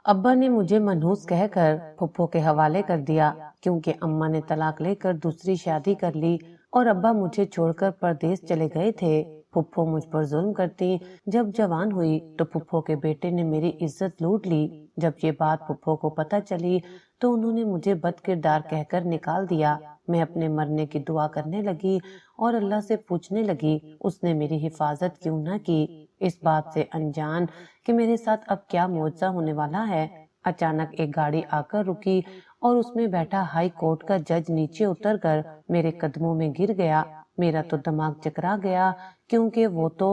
ابا نے مجھے منحوس کہہ کر پھپھو کے حوالے کر دیا کیونکہ اماں نے طلاق لے کر دوسری شادی کر لی اور ابا مجھے چھوڑ کر پردیس چلے گئے تھے۔ پھپھو مجھ پر ظلم کرتی۔ جب جوان ہوئی تو پھپھو کے بیٹے نے میری عزت لوٹ لی۔ جب یہ بات پھپھو کو پتہ چلی تو انہوں نے مجھے بد کردار کہہ کر نکال دیا۔ میں اپنے مرنے کی دعا کرنے لگی اور اللہ سے پوچھنے لگی اس نے میری حفاظت کیوں نہ کی۔ اس بات سے انجان کہ میرے ساتھ اب کیا معجزہ ہونے والا ہے، اچانک ایک گاڑی آ کر رکی اور اس میں بیٹھا ہائی کورٹ کا جج نیچے اتر کر میرے قدموں میں گر گیا۔ میرا تو دماغ چکرا گیا کیونکہ وہ تو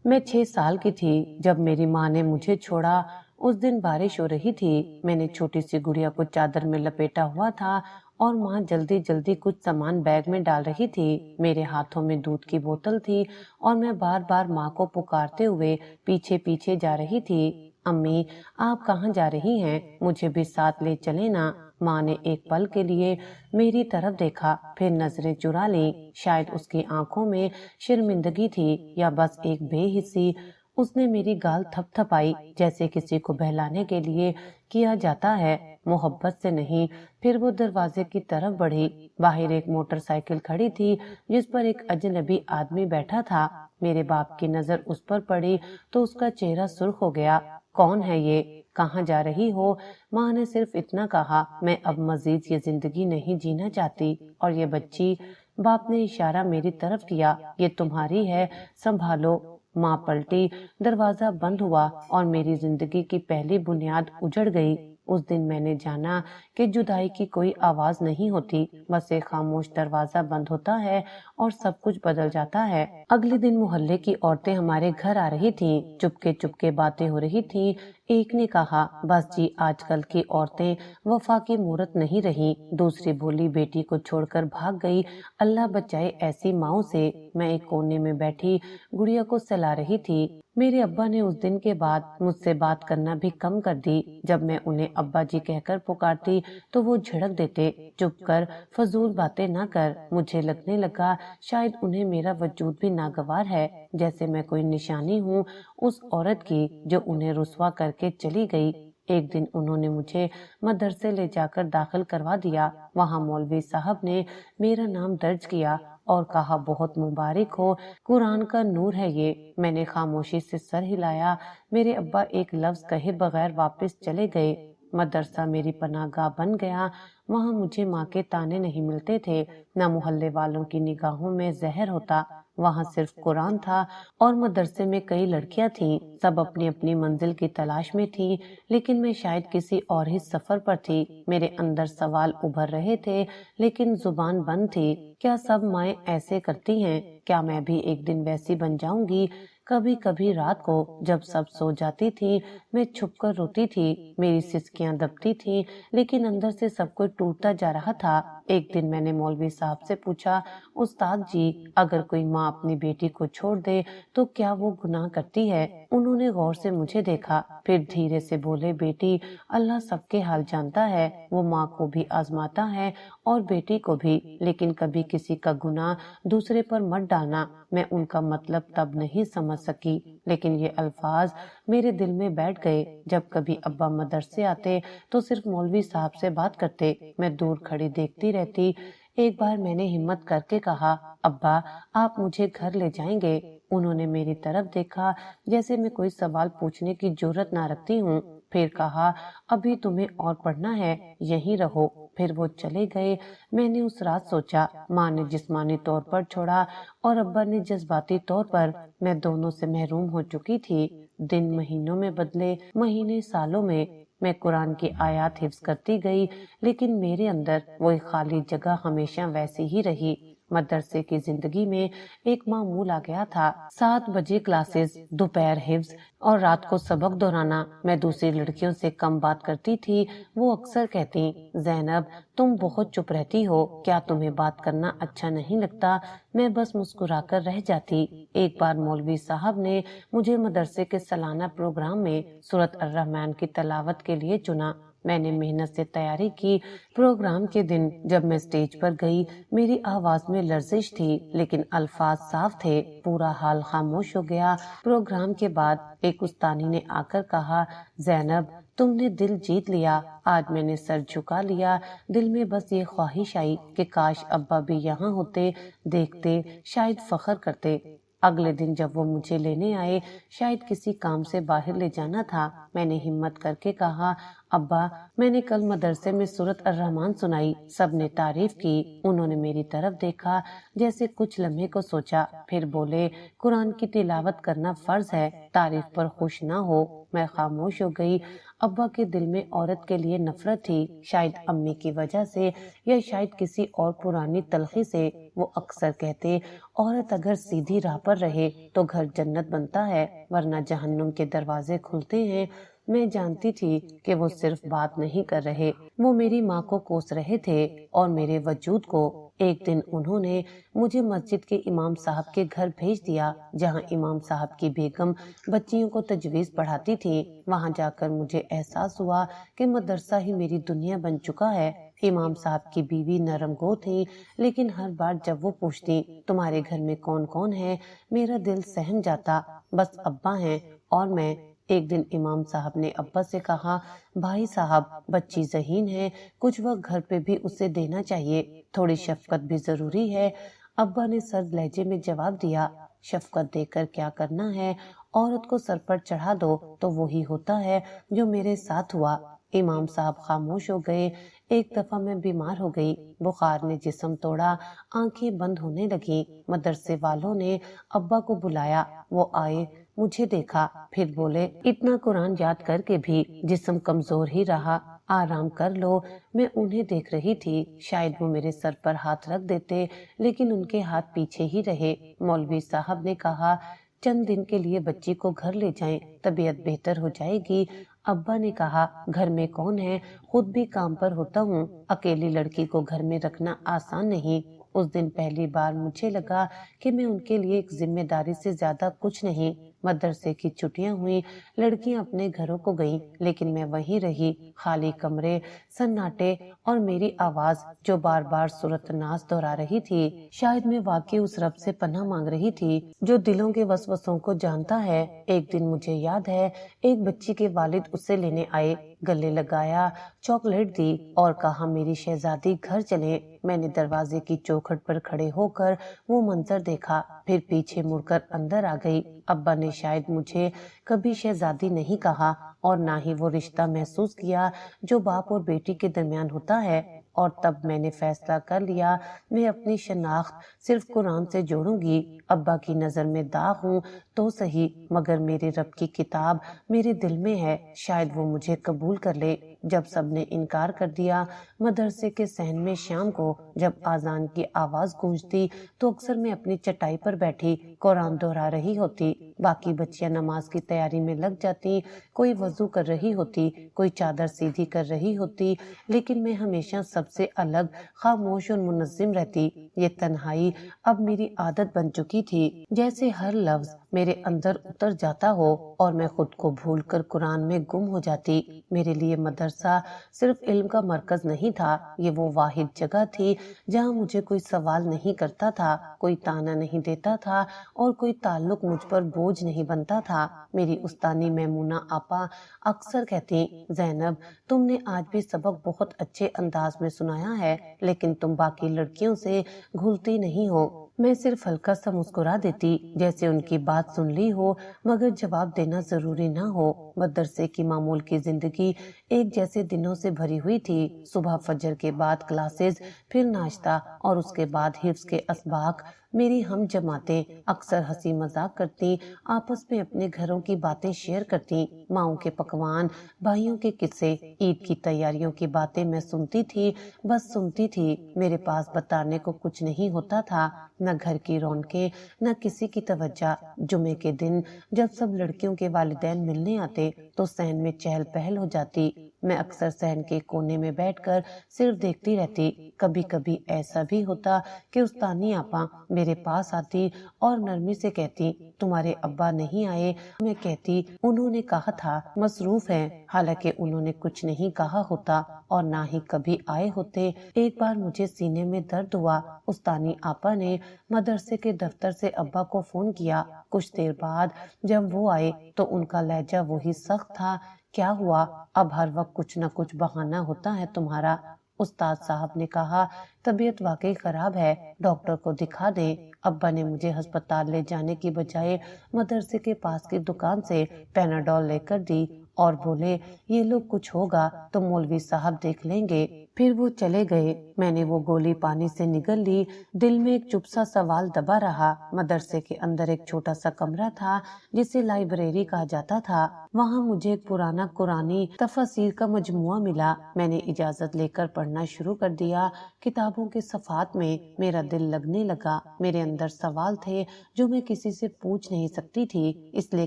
میں 6 سال کی تھی جب میری ماں نے مجھے چھوڑا۔ اس دن بارش ہو رہی تھی، میں نے چھوٹی سی گڑیا کو چادر میں لپیٹا ہوا تھا اور ماں جلدی جلدی کچھ سامان بیگ میں ڈال رہی تھی۔ میرے ہاتھوں میں دودھ کی بوتل تھی اور میں بار بار ماں کو پکارتے ہوئے پیچھے پیچھے جا رہی تھی۔ امی آپ کہاں جا رہی ہیں؟ مجھے بھی ساتھ لے چلے نا۔ ماں نے ایک پل کے لیے میری طرف دیکھا پھر نظریں چرا لیں۔ شاید اس کی آنکھوں میں شرمندگی تھی یا بس ایک بے حسی۔ اس نے میری گال تھپ تھپائی جیسے کسی کو بہلانے کے لیے کیا جاتا ہے، محبت سے نہیں۔ پھر وہ دروازے کی طرف بڑھی۔ باہر ایک موٹر سائیکل کھڑی تھی جس پر ایک اجنبی آدمی بیٹھا تھا۔ میرے باپ کی نظر اس پر پڑی تو اس کا چہرہ سرخ ہو گیا۔ کون ہے یہ؟ کہاں جا رہی ہو؟ ماں نے صرف اتنا کہا، میں اب مزید یہ زندگی نہیں جینا چاہتی۔ اور یہ بچی؟ باپ نے اشارہ میری طرف کیا، یہ تمہاری ہے، سنبھالو۔ ماں پلٹی، دروازہ بند ہوا اور میری زندگی کی پہلی بنیاد اجڑ گئی۔ اس دن میں نے جانا کہ جدائی کی کوئی آواز نہیں ہوتی، بس ایک خاموش دروازہ بند ہوتا ہے اور سب کچھ بدل جاتا ہے۔ اگلے دن محلے کی عورتیں ہمارے گھر آ رہی تھیں، چپکے چپکے باتیں ہو رہی تھیں۔ ایک نے کہا، بس جی آج کل کی عورتیں وفا کی مورت نہیں رہی۔ دوسری بولی، بیٹی کو چھوڑ کر بھاگ گئی، اللہ بچائے ایسی ماؤں سے۔ میں ایک کونے میں بیٹھی گڑیا کو سلا رہی تھی۔ میرے ابا نے اس دن کے بعد مجھ سے بات کرنا بھی کم کر دی۔ جب میں انہیں ابا جی کہہ کر پکارتی تو وہ جھڑک دیتے، چپ کر، فضول باتیں نہ کر۔ مجھے لگنے لگا شاید انہیں میرا وجود بھی ناگوار ہے، جیسے میں کوئی نشانی ہوں اس عورت کی جو انہیں رسوا کر کے چلی گئی۔ ایک دن انہوں نے مجھے مدرسے لے جا کر داخل کروا دیا۔ وہاں مولوی صاحب نے میرا نام درج کیا اور کہا، بہت مبارک ہو، قرآن کا نور ہے یہ۔ میں نے خاموشی سے سر ہلایا۔ میرے ابا ایک لفظ کہے بغیر واپس چلے گئے۔ مدرسہ میری پناہ گاہ بن گیا۔ وہاں مجھے ماں کے طعنے نہیں ملتے تھے، نہ محلے والوں کی نگاہوں میں زہر ہوتا۔ وہاں صرف قرآن تھا اور مدرسے میں کئی لڑکیاں تھیں، سب اپنی اپنی منزل کی تلاش میں تھیں، لیکن میں شاید کسی اور ہی سفر پر تھی۔ میرے اندر سوال ابھر رہے تھے لیکن زبان بند تھی۔ کیا سب مائیں ایسے کرتی ہیں؟ کیا میں بھی ایک دن ویسی بن جاؤں گی؟ کبھی کبھی رات کو جب سب سو جاتی تھی میں چھپ کر روتی تھی، میری سسکیاں دبتی تھیں لیکن اندر سے سب کچھ ٹوٹتا جا رہا تھا۔ ایک دن میں نے مولوی صاحب سے پوچھا، استاد جی اگر کوئی ماں اپنی بیٹی کو چھوڑ دے تو کیا وہ گناہ کرتی ہے؟ انہوں نے غور سے مجھے دیکھا، پھر دھیرے سے بولے، بیٹی اللہ سب کے حال جانتا ہے، وہ ماں کو بھی آزماتا ہے اور بیٹی کو بھی، لیکن کبھی کسی کا گناہ دوسرے پر مت ڈالنا۔ میں ان کا مطلب تب نہیں سمجھ سکی، لیکن یہ الفاظ میرے دل میں بیٹھ گئے۔ جب کبھی ابا مدرسے آتے تو صرف مولوی صاحب سے بات کرتے، میں دور کھڑی دیکھتی رہتی۔ ایک بار میں نے ہمت کر کے کہا، ابا آپ مجھے گھر لے جائیں گے؟ انہوں نے میری طرف دیکھا جیسے میں کوئی سوال پوچھنے کی جرات نہ رکھتی ہوں، پھر کہا، ابھی تمہیں اور پڑھنا ہے، یہیں رہو۔ پھر وہ چلے گئے۔ میں نے اس رات سوچا، ماں نے جسمانی طور پر چھوڑا اور ابا نے جذباتی طور پر، میں دونوں سے محروم ہو چکی تھی۔ دن مہینوں میں بدلے، مہینے سالوں میں۔ میں قرآن کی آیات حفظ کرتی گئی لیکن میرے اندر وہ ایک خالی جگہ ہمیشہ ویسی ہی رہی۔ مدرسے کی زندگی میں ایک معمول آ گیا تھا، 7 بجے کلاسز، دوپہر حفظ اور رات کو سبق دہرانا۔ میں دوسری لڑکیوں سے کم بات کرتی تھی، وہ اکثر کہتی، زینب تم بہت چپ رہتی ہو، کیا تمہیں بات کرنا اچھا نہیں لگتا؟ میں بس مسکرا کر رہ جاتی۔ ایک بار مولوی صاحب نے مجھے مدرسے کے سالانہ پروگرام میں سورۃ الرحمن کی تلاوت کے لیے چنا۔ میں نے محنت سے تیاری کی۔ پروگرام کے دن جب میں اسٹیج پر گئی میری آواز میں لرزش تھی لیکن الفاظ صاف تھے۔ پورا حال خاموش ہو گیا۔ پروگرام کے بعد ایک استانی نے آ کر کہا، زینب تم نے دل جیت لیا۔ آج میں نے سر جھکا لیا۔ دل میں بس یہ خواہش آئی کہ کاش ابا بھی یہاں ہوتے، دیکھتے، شاید فخر کرتے۔ اگلے دن جب وہ مجھے لینے آئے، شاید کسی کام سے باہر لے جانا تھا، میں نے ہمت کر کے کہا، ابا میں نے کل مدرسے میں سورۃ الرحمن سنائی، سب نے تعریف کی۔ انہوں نے میری طرف دیکھا، جیسے کچھ لمحے کو سوچا، پھر بولے، قرآن کی تلاوت کرنا فرض ہے، تعریف پر خوش نہ ہو۔ میں خاموش ہو گئی۔ ابا کے دل میں عورت کے لیے نفرت تھی، شاید امی کی وجہ سے یا شاید کسی اور پرانی تلخی سے۔ وہ اکثر کہتے، عورت اگر سیدھی راہ پر رہے تو گھر جنت بنتا ہے، ورنہ جہنم کے دروازے کھلتے ہیں۔ میں جانتی تھی کہ وہ صرف بات نہیں کر رہے، وہ میری ماں کو کوس رہے تھے اور میرے وجود کو۔ ایک دن انہوں نے مجھے مسجد کے امام صاحب کے گھر بھیج دیا، جہاں امام صاحب کی بیگم بچیوں کو تجویز پڑھاتی تھی۔ وہاں جا کر مجھے احساس ہوا کہ مدرسہ ہی میری دنیا بن چکا ہے۔ امام صاحب کی بیوی نرم گو تھی، لیکن ہر بار جب وہ پوچھتی، تمہارے گھر میں کون کون ہے، میرا دل سہم جاتا۔ بس ابا ہیں اور میں۔ ایک دن امام صاحب نے ابا سے کہا، بھائی صاحب، بچی ذہین ہے، کچھ وقت گھر پہ بھی اسے دینا چاہیے، تھوڑی شفقت بھی ضروری ہے۔ ابا نے سرد لہجے میں جواب دیا، شفقت دے کر کیا کرنا ہے، عورت کو سر پر چڑھا دو تو وہی ہوتا ہے جو میرے ساتھ ہوا۔ امام صاحب خاموش ہو گئے۔ ایک دفعہ میں بیمار ہو گئی، بخار نے جسم توڑا، آنکھیں بند ہونے لگیں۔ مدرسے والوں نے ابا کو بلایا، وہ آئے، مجھے دیکھا، پھر بولے، اتنا قرآن یاد کر کے بھی جسم کمزور ہی رہا، آرام کر لو۔ میں انہیں دیکھ رہی تھی، شاید وہ میرے سر پر ہاتھ رکھ دیتے، لیکن ان کے ہاتھ پیچھے ہی رہے۔ مولوی صاحب نے کہا، چند دن کے لیے بچی کو گھر لے جائیں، طبیعت بہتر ہو جائے گی۔ ابا نے کہا، گھر میں کون ہے، خود بھی کام پر ہوتا ہوں، اکیلی لڑکی کو گھر میں رکھنا آسان نہیں۔ اس دن پہلی بار مجھے لگا کہ میں ان کے لیے ایک ذمہ داری سے زیادہ کچھ نہیں۔ مدرسے کی چھٹیاں ہوئیں، لڑکیاں اپنے گھروں کو گئیں، لیکن میں وہیں رہی، خالی کمرے، سناٹے اور میری آواز جو بار بار سورۃ الناس دہرا رہی تھی۔ شاید میں واقعی اس رب سے پناہ مانگ رہی تھی جو دلوں کے وسوسوں کو جانتا ہے۔ ایک دن مجھے یاد ہے، ایک بچی کے والد اسے لینے آئے، گلے لگایا، چاکلیٹ دی اور کہا، میری شہزادی گھر چلیں۔ میں نے دروازے کی چوکھٹ پر کھڑے ہو کر وہ منظر دیکھا، پھر پیچھے مڑ کر اندر آ گئی۔ ابا نے شاید مجھے کبھی شہزادی نہیں کہا اور نہ ہی وہ رشتہ محسوس کیا جو باپ اور بیٹی کے درمیان ہوتا ہے۔ اور تب میں نے فیصلہ کر لیا، میں اپنی شناخت صرف قرآن سے جوڑوں گی۔ ابا کی نظر میں داغ ہوں تو صحیح، مگر میرے رب کی کتاب میرے دل میں ہے، شاید وہ مجھے قبول کر لے۔ جب سب نے انکار کر دیا، مدرسے کے صحن میں شام کو جب اذان کی آواز گونجتی تو اکثر میں اپنی چٹائی پر بیٹھی قرآن دہرا رہی ہوتی، باقی بچیاں نماز کی تیاری میں لگ جاتی، کوئی وضو کر رہی ہوتی، کوئی چادر سیدھی کر رہی ہوتی، لیکن میں ہمیشہ سب سے الگ، خاموش اور منظم رہتی۔ یہ تنہائی اب میری عادت بن چکی تھی، جیسے ہر لفظ میرے اندر اتر جاتا ہو اور میں خود کو بھول کر قرآن میں گم ہو جاتی۔ میرے لیے مدرسہ صرف علم کا مرکز نہیں تھا، یہ وہ واحد جگہ تھی جہاں مجھے کوئی سوال نہیں کرتا تھا، کوئی تانا نہیں دیتا تھا اور کوئی تعلق مجھ پر بوجھ نہیں بنتا تھا۔ میری استانی میمونہ آپا اکثر کہتی، زینب تم نے آج بھی سبق بہت اچھے انداز میں سنایا ہے، لیکن تم باقی لڑکیوں سے گھلتی نہیں ہو۔ میں صرف ہلکا سا مسکرا دیتی، جیسے ان کی بات سن لی ہو مگر جواب دینا ضروری نہ ہو۔ مدرسے کی معمول کی زندگی ایک جیسے دنوں سے بھری ہوئی تھی، صبح فجر کے بعد کلاسز، پھر ناشتہ اور اس کے بعد حفظ کے اسباق۔ میری ہم جماعتیں اکثر ہنسی مذاق کرتی، آپس میں اپنے گھروں کی باتیں شیئر کرتی، ماؤں کے پکوان، بھائیوں کے قصے، عید کی تیاریوں کی باتیں میں سنتی تھی، بس سنتی تھی۔ میرے پاس بتانے کو کچھ نہیں ہوتا تھا، نہ گھر کی رونقیں، نہ کسی کی توجہ۔ جمعے کے دن جب سب لڑکیوں کے والدین ملنے آتے تو صحن میں چہل پہل ہو جاتی۔ میں اکثر صحن کے کونے میں بیٹھ کر صرف دیکھتی رہتی۔ کبھی کبھی ایسا بھی ہوتا کہ استانی آپا میرے پاس آتی اور نرمی سے کہتی، تمہارے ابا نہیں آئے؟ میں کہتی، انہوں نے کہا تھا مصروف ہیں، حالانکہ انہوں نے کچھ نہیں کہا ہوتا اور نہ ہی کبھی آئے ہوتے۔ ایک بار مجھے سینے میں درد ہوا، استانی آپا نے مدرسے کے دفتر سے ابا کو فون کیا۔ کچھ دیر بعد جب وہ آئے تو ان کا لہجہ وہی سخت تھا، کیا ہوا؟ اب ہر وقت کچھ نہ کچھ بہانہ ہوتا ہے تمہارا۔ استاد صاحب نے کہا، طبیعت واقعی خراب ہے، ڈاکٹر کو دکھا دیں۔ ابا نے مجھے ہسپتال لے جانے کی بجائے مدرسے کے پاس کی دکان سے پیناڈول لے کر دی اور بولے، یہ لو کچھ ہوگا تو مولوی صاحب دیکھ لیں گے۔ پھر وہ چلے گئے۔ میں نے وہ گولی پانی سے نگل لی۔ دل میں ایک چپ سا سوال دبا رہا۔ مدرسے کے اندر ایک چھوٹا سا کمرہ تھا جسے لائبریری کہا جاتا تھا۔ وہاں مجھے ایک پرانا قرآنی تفاسیر کا مجموعہ ملا۔ میں نے اجازت لے کر پڑھنا شروع کر دیا۔ کتابوں کے صفحات میں میرا دل لگنے لگا۔ میرے اندر سوال تھے جو میں کسی سے پوچھ نہیں سکتی تھی، اس لیے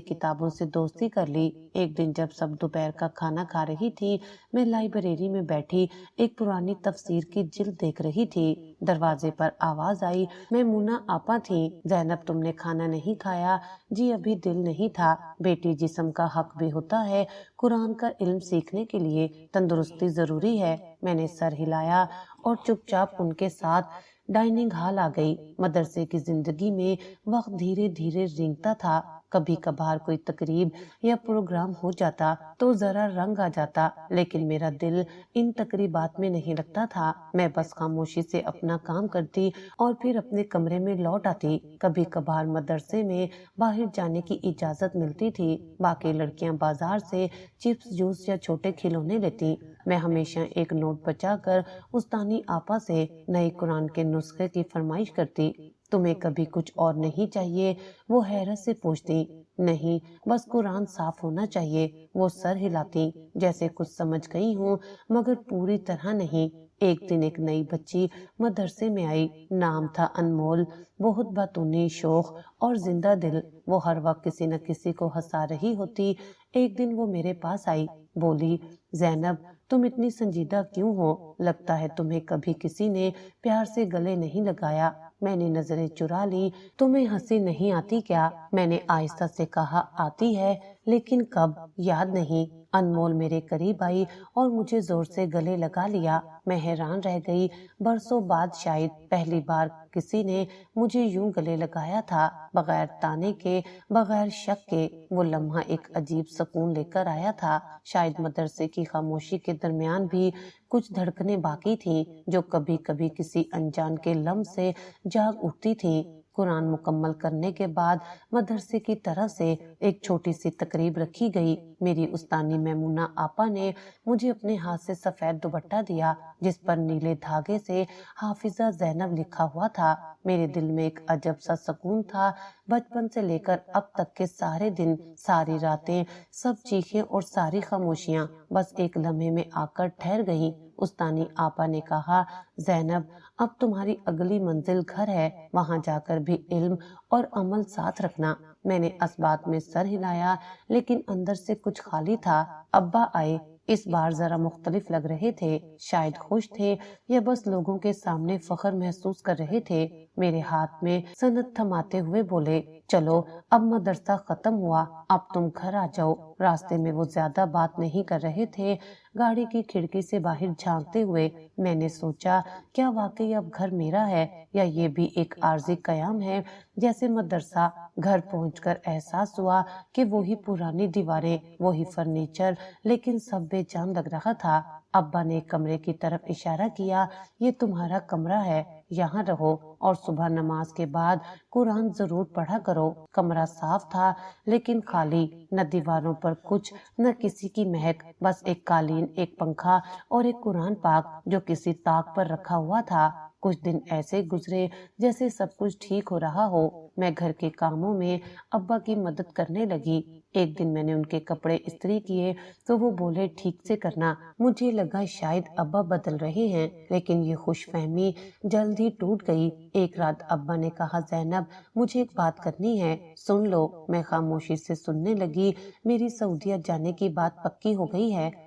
کتابوں سے دوستی کر لی۔ ایک دن جب سب دوپہر کا کھانا کھا رہی تھی، میں لائبریری میں بیٹھی ایک پرانی تفسیر کی جلد دیکھ رہی تھی۔ دروازے پر آواز آئی۔ میمونہ آپا تھیں۔ زینب، تم نے کھانا نہیں کھایا؟ جی ابھی دل نہیں تھا۔ بیٹی، جسم کا حق بھی ہوتا ہے۔ قرآن کا علم سیکھنے کے لیے تندرستی ضروری ہے۔ میں نے سر ہلایا اور چپ چاپ ان کے ساتھ ڈائننگ ہال آ گئی۔ مدرسے کی زندگی میں وقت دھیرے دھیرے رینگتا تھا۔ کبھی کبھار کوئی تقریب یا پروگرام ہو جاتا تو ذرا رنگ آ جاتا، لیکن میرا دل ان تقریبات میں نہیں لگتا تھا۔ میں بس خاموشی سے اپنا کام کرتی اور پھر اپنے کمرے میں لوٹ آتی۔ کبھی کبھار مدرسے میں باہر جانے کی اجازت ملتی تھی۔ باقی لڑکیاں بازار سے چپس، جوس یا چھوٹے کھلونے لیتی۔ میں ہمیشہ ایک نوٹ بچا کر استانی آپا سے نئے قرآن کے نسخے کی فرمائش کرتی۔ تمہیں کبھی کچھ اور نہیں چاہیے؟ وہ حیرت سے پوچھتی۔ نہیں، بس قرآن صاف ہونا چاہیے۔ وہ سر ہلاتی جیسے کچھ سمجھ گئی ہوں، مگر پوری طرح نہیں۔ ایک دن ایک نئی بچی مدرسے میں آئی۔ نام تھا انمول۔ بہت باتونی، شوخ اور زندہ دل۔ وہ ہر وقت کسی نہ کسی کو ہنسا رہی ہوتی۔ ایک دن وہ میرے پاس آئی، بولی، زینب تم اتنی سنجیدہ کیوں ہو؟ لگتا ہے تمہیں کبھی کسی نے پیار سے گلے نہیں لگایا۔ میں نے نظریں چرا لی۔ تمہیں ہنسی نہیں آتی کیا؟ میں نے آہستہ سے کہا، آتی ہے، لیکن کب یاد نہیں۔ انمول میرے قریب آئی اور مجھے زور سے گلے لگا لیا۔ میں حیران رہ گئی۔ برسوں بعد شاید پہلی بار کسی نے مجھے یوں گلے لگایا تھا، بغیر تانے کے، بغیر شک کے۔ وہ لمحہ ایک عجیب سکون لے کر آیا تھا۔ شاید مدرسے کی خاموشی کے درمیان بھی کچھ دھڑکنیں باقی تھیں جو کبھی کبھی کسی انجان کے لمس سے جاگ اٹھتی تھیں۔ قرآن مکمل کرنے کے بعد مدرسے کی طرف سے ایک چھوٹی سی تقریب رکھی گئی۔ میری استانی میمونہ آپا نے مجھے اپنے ہاتھ سے سفید دوپٹہ دیا جس پر نیلے دھاگے سے حافظہ زینب لکھا ہوا تھا۔ میرے دل میں ایک عجب سا سکون تھا۔ بچپن سے لے کر اب تک کے سارے دن، ساری راتیں، سب چیخیں اور ساری خاموشیاں بس ایک لمحے میں آ کر ٹھہر گئیں۔ استانی آپا نے کہا، زینب اب تمہاری اگلی منزل گھر ہے، وہاں جا کر بھی علم اور عمل ساتھ رکھنا۔ میں نے اس بات میں سر ہلایا، لیکن اندر سے کچھ خالی تھا۔ ابا آئے، اس بار ذرا مختلف لگ رہے تھے، شاید خوش تھے یا بس لوگوں کے سامنے فخر محسوس کر رہے تھے۔ میرے ہاتھ میں سند تھماتے ہوئے بولے، چلو اب مدرسہ ختم ہوا، اب تم گھر آ جاؤ۔ راستے میں وہ زیادہ بات نہیں کر رہے تھے۔ گاڑی کی کھڑکی سے باہر جھانکتے ہوئے میں نے سوچا، کیا واقعی اب گھر میرا ہے یا یہ بھی ایک عارضی قیام ہے؟ جیسے مدرسہ گھر پہنچ کر احساس ہوا کہ وہی پرانی دیواریں، وہی فرنیچر، لیکن سب بے جان لگ رہا تھا۔ ابا نے کمرے کی طرف اشارہ کیا، یہ تمہارا کمرہ ہے، یہاں رہو اور صبح نماز کے بعد قرآن ضرور پڑھا کرو۔ کمرہ صاف تھا لیکن خالی، نہ دیواروں پر کچھ، نہ کسی کی مہک، بس ایک قالین، ایک پنکھا اور ایک قرآن پاک جو کسی طاق پر رکھا ہوا تھا۔ کچھ دن ایسے گزرے جیسے سب کچھ ٹھیک ہو رہا ہو۔ میں گھر کے کاموں میں ابا کی مدد کرنے لگی۔ ایک دن میں نے ان کے کپڑے استری کیے تو وہ بولے، ٹھیک سے کرنا۔ مجھے لگا شاید ابا بدل رہے ہیں، لیکن یہ خوش فہمی جلد ہی ٹوٹ گئی۔ ایک رات ابا نے کہا، زینب مجھے ایک بات کرنی ہے، سن لو۔ میں خاموشی سے سننے لگی۔ میری سعودیہ جانے کی بات پکی ہو گئی ہے،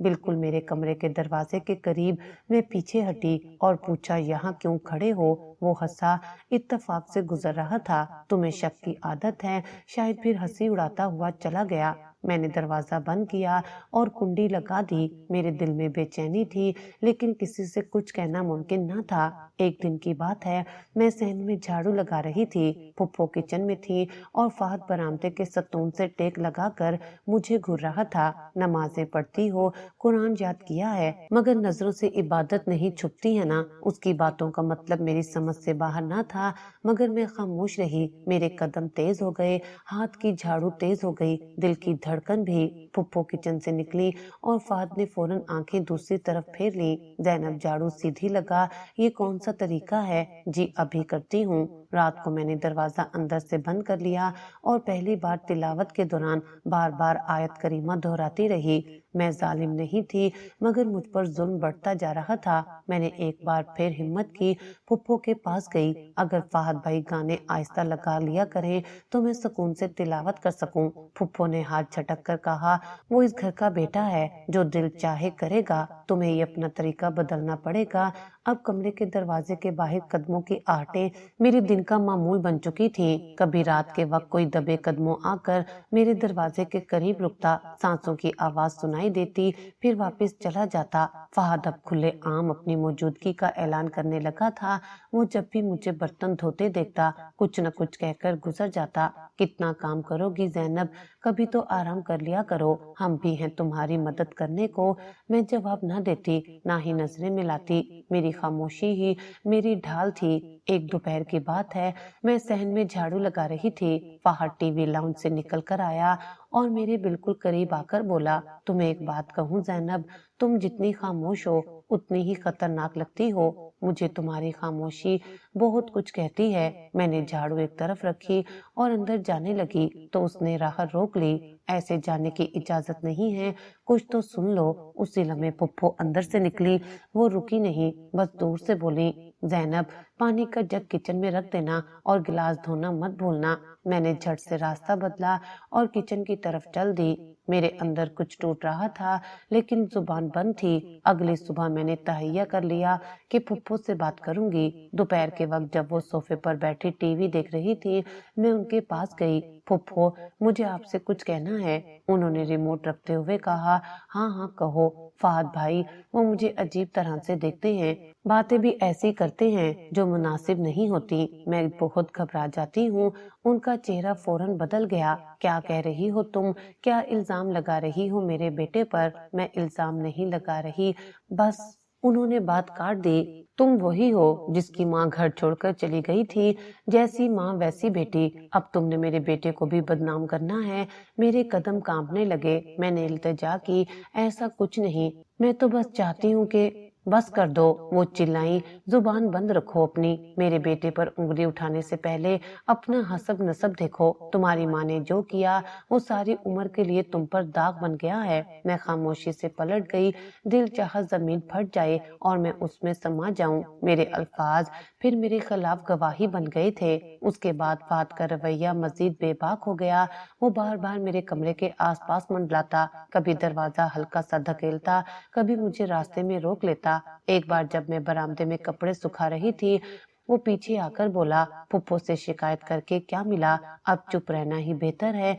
بالکل میرے کمرے کے دروازے کے قریب۔ میں پیچھے ہٹی اور پوچھا یہاں کیوں کھڑے ہو؟ وہ ہنسا، اتفاق سے گزر رہا تھا، تمہیں شک کی عادت ہے شاید، پھر ہنسی اڑاتا ہوا چلا گیا۔ میں نے دروازہ بند کیا اور کنڈی لگا دی۔ میرے دل میں بے چینی تھی لیکن کسی سے کچھ کہنا ممکن نہ تھا۔ ایک دن کی بات ہے، میں صحن میں جھاڑو لگا رہی تھی، پھپھو کچن میں تھی اور فہد برآمدے کے ستون سے ٹیک لگا کر مجھے گھور رہا تھا۔ نمازیں پڑھتی ہو، قرآن یاد کیا ہے، مگر نظروں سے عبادت نہیں چھپتی ہے نا۔ اس کی باتوں کا مطلب میری سمجھ سے باہر نہ تھا، مگر میں خاموش رہی۔ میرے قدم تیز ہو گئے، ہاتھ کی جھاڑو تیز ہو گئی، دل کی دھڑکن بھی۔ پھپھو کچن سے نکلی اور فہد نے فوراً آنکھیں دوسری طرف پھیر لی۔ زینب جھاڑو سیدھی لگا، یہ کون سا طریقہ ہے؟ جی ابھی کرتی ہوں۔ رات کو میں نے دروازہ اندر سے بند کر لیا اور پہلی بار تلاوت کے دوران بار بار آیت کریمہ دہراتی رہی۔ میں ظالم نہیں تھی، مگر مجھ پر ظلم بڑھتا جا رہا تھا۔ میں نے ایک بار پھر ہمت کی، پھپھو کے پاس گئی، اگر فہد بھائی گانے آہستہ لگا لیا کریں تو میں سکون سے تلاوت کر سکوں۔ پھپھو نے ہاتھ جھٹک کر کہا، وہ اس گھر کا بیٹا ہے، جو دل چاہے کرے گا، تمہیں یہ اپنا طریقہ بدلنا پڑے گا۔ اب کمرے کے دروازے کے باہر قدموں کی آہٹیں میرے دن کا معمول بن چکی تھیں۔ کبھی رات کے وقت کوئی دبے قدموں آ کر میرے دروازے کے قریب رکتا، سانسوں کی آواز سنائی دیتی، پھر واپس چلا جاتا۔ فہد اب کھلے عام اپنی موجودگی کا اعلان کرنے لگا تھا۔ وہ جب بھی مجھے برتن دھوتے دیکھتا کچھ نہ کچھ کہہ کر گزر جاتا۔ کتنا کام کرو گی زینب، کبھی تو آرام کر لیا کرو، ہم بھی ہیں تمہاری مدد کرنے کو۔ میں جواب نہ دیتی، نہ ہی نظریں ملاتی، میری خاموشی ہی میری ڈھال تھی۔ ایک دوپہر کی بات ہے، میں صحن میں جھاڑو لگا رہی تھی، فہد ٹی وی لاؤنج سے نکل کر آیا اور میرے بالکل قریب آ کر بولا، تمہیں ایک بات کہوں زینب، تم جتنی خاموش ہو اتنی ہی خطرناک لگتی ہو۔ مجھے تمہاری خاموشی بہت کچھ کہتی ہے۔ میں نے جھاڑو ایک طرف رکھی اور اندر جانے لگی تو اس نے راہ روک لی، ایسے جانے کی اجازت نہیں ہے، کچھ تو سن لو۔ اسی لمحے پھپھو اندر سے نکلی، وہ رکی نہیں، بس دور سے بولی، زینب پانی کا جگ کچن میں رکھ دینا اور گلاس دھونا مت بھولنا۔ میں نے جھٹ سے راستہ بدلا اور کچن کی طرف چل دی۔ میرے اندر کچھ ٹوٹ رہا تھا لیکن زبان بند تھی۔ اگلی صبح میں نے تہیہ کر لیا کہ پھپھو سے بات کروں گی۔ دوپہر کے وقت جب وہ صوفے پر بیٹھی ٹی وی دیکھ رہی تھی، میں ان کے پاس گئی۔ پھپھو مجھے آپ سے کچھ کہنا ہے، انہوں نے ریموٹ رکھتے ہوئے کہا۔ ہاں ہاں کہو فہد بھائی، وہ مجھے عجیب طرح سے دیکھتے ہیں، باتیں بھی ایسی کرتے ہیں جو مناسب نہیں ہوتی، میں بہت گھبرا جاتی ہوں۔ ان کا چہرہ فوراً بدل گیا۔ کیا کہہ رہی ہو تم؟ کیا الزام لگا رہی ہو میرے بیٹے پر؟ میں الزام نہیں لگا رہی، بس، انہوں نے بات کاٹ دی، تم وہی ہو جس کی ماں گھر چھوڑ کر چلی گئی تھی، جیسی ماں ویسی بیٹی، اب تم نے میرے بیٹے کو بھی بدنام کرنا ہے۔ میرے قدم کانپنے لگے، میں نے التجا کی، ایسا کچھ نہیں، میں تو بس چاہتی ہوں کہ بس کر دو، وہ چلائیں، زبان بند رکھو اپنی، میرے بیٹے پر انگلی اٹھانے سے پہلے اپنا حسب نسب دیکھو، تمہاری ماں نے جو کیا وہ ساری عمر کے لیے تم پر داغ بن گیا ہے۔ میں خاموشی سے پلٹ گئی، دل چاہا زمین پھٹ جائے اور میں اس میں سما جاؤں۔ میرے الفاظ پھر میرے خلاف گواہی بن گئے تھے۔ اس کے بعد فہد کا رویہ مزید بے باک ہو گیا، وہ بار بار میرے کمرے کے آس پاس منڈلاتا، کبھی دروازہ ہلکا سا دھکیلتا، کبھی مجھے راستے میں روک لیتا۔ ایک بار جب میں برآمدے میں کپڑے سکھا رہی تھی، وہ پیچھے آ کر بولا، پھپھو سے شکایت کر کے کیا ملا، اب چپ رہنا ہی بہتر ہے۔